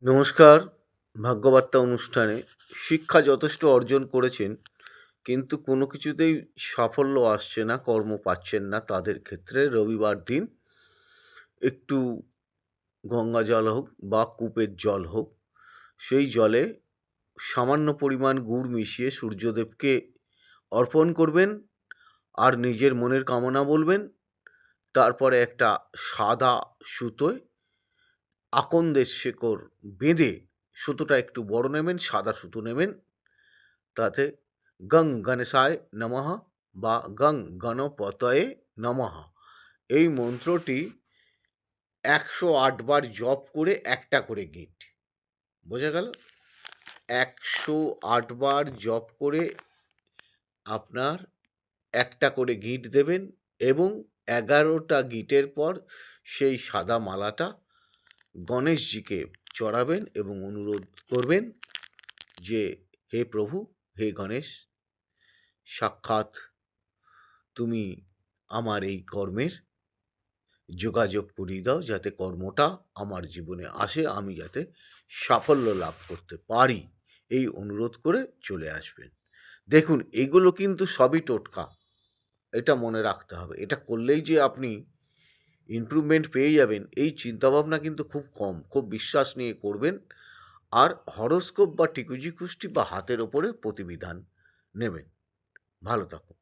নমস্কার। ভাগ্যবার্তা অনুষ্ঠানে শিক্ষা যথেষ্ট অর্জন করেছেন, কিন্তু কোনো কিছুতেই সাফল্য আসছে না, কর্ম পাচ্ছেন না। তাদের ক্ষেত্রে রবিবার দিন একটু গঙ্গা জল হোক বা কূপের জল হোক, সেই জলে সামান্য পরিমাণ গুড় মিশিয়ে সূর্যদেবকে অর্পণ করবেন আর নিজের মনের কামনা বলবেন। তারপরে একটা সাদা সুতোয় আকন্দের শেকড় বেঁধে, সুতোটা একটু বড় নেবেন, সাদা সুতো নেবেন, তাতে গং গণেশায় নমঃ বা গং গণপতয়ে নমঃ এই মন্ত্রটি ১০৮ বার জপ করে একটা করে গিট। বোঝা গেল? ১০৮ বার জপ করে আপনার একটা করে গিট দেবেন এবং ১১টা গিটের পর সেই সাদা মালাটা গণেশজিকে চড়াবেন এবং অনুরোধ করবেন যে, হে প্রভু, হে গণেশ, সাক্ষাৎ তুমি আমার এই কর্মের যোগাযোগ করিয়ে দাও, যাতে কর্মটা আমার জীবনে আসে, আমি যাতে সাফল্য লাভ করতে পারি। এই অনুরোধ করে চলে আসবেন। দেখুন, এগুলো কিন্তু সবই টোটকা, এটা মনে রাখতে হবে। এটা করলেই যে আপনি ইমপ্রুভমেন্ট পেয়ে যাবেন, এই চিন্তাভাবনা কিন্তু খুব কম। খুব বিশ্বাস নিয়ে করবেন আর হরোস্কোপ বা টিকুজি কুষ্টি বা হাতের ওপরে প্রতিবিধান নেবেন। ভালো থাকুন।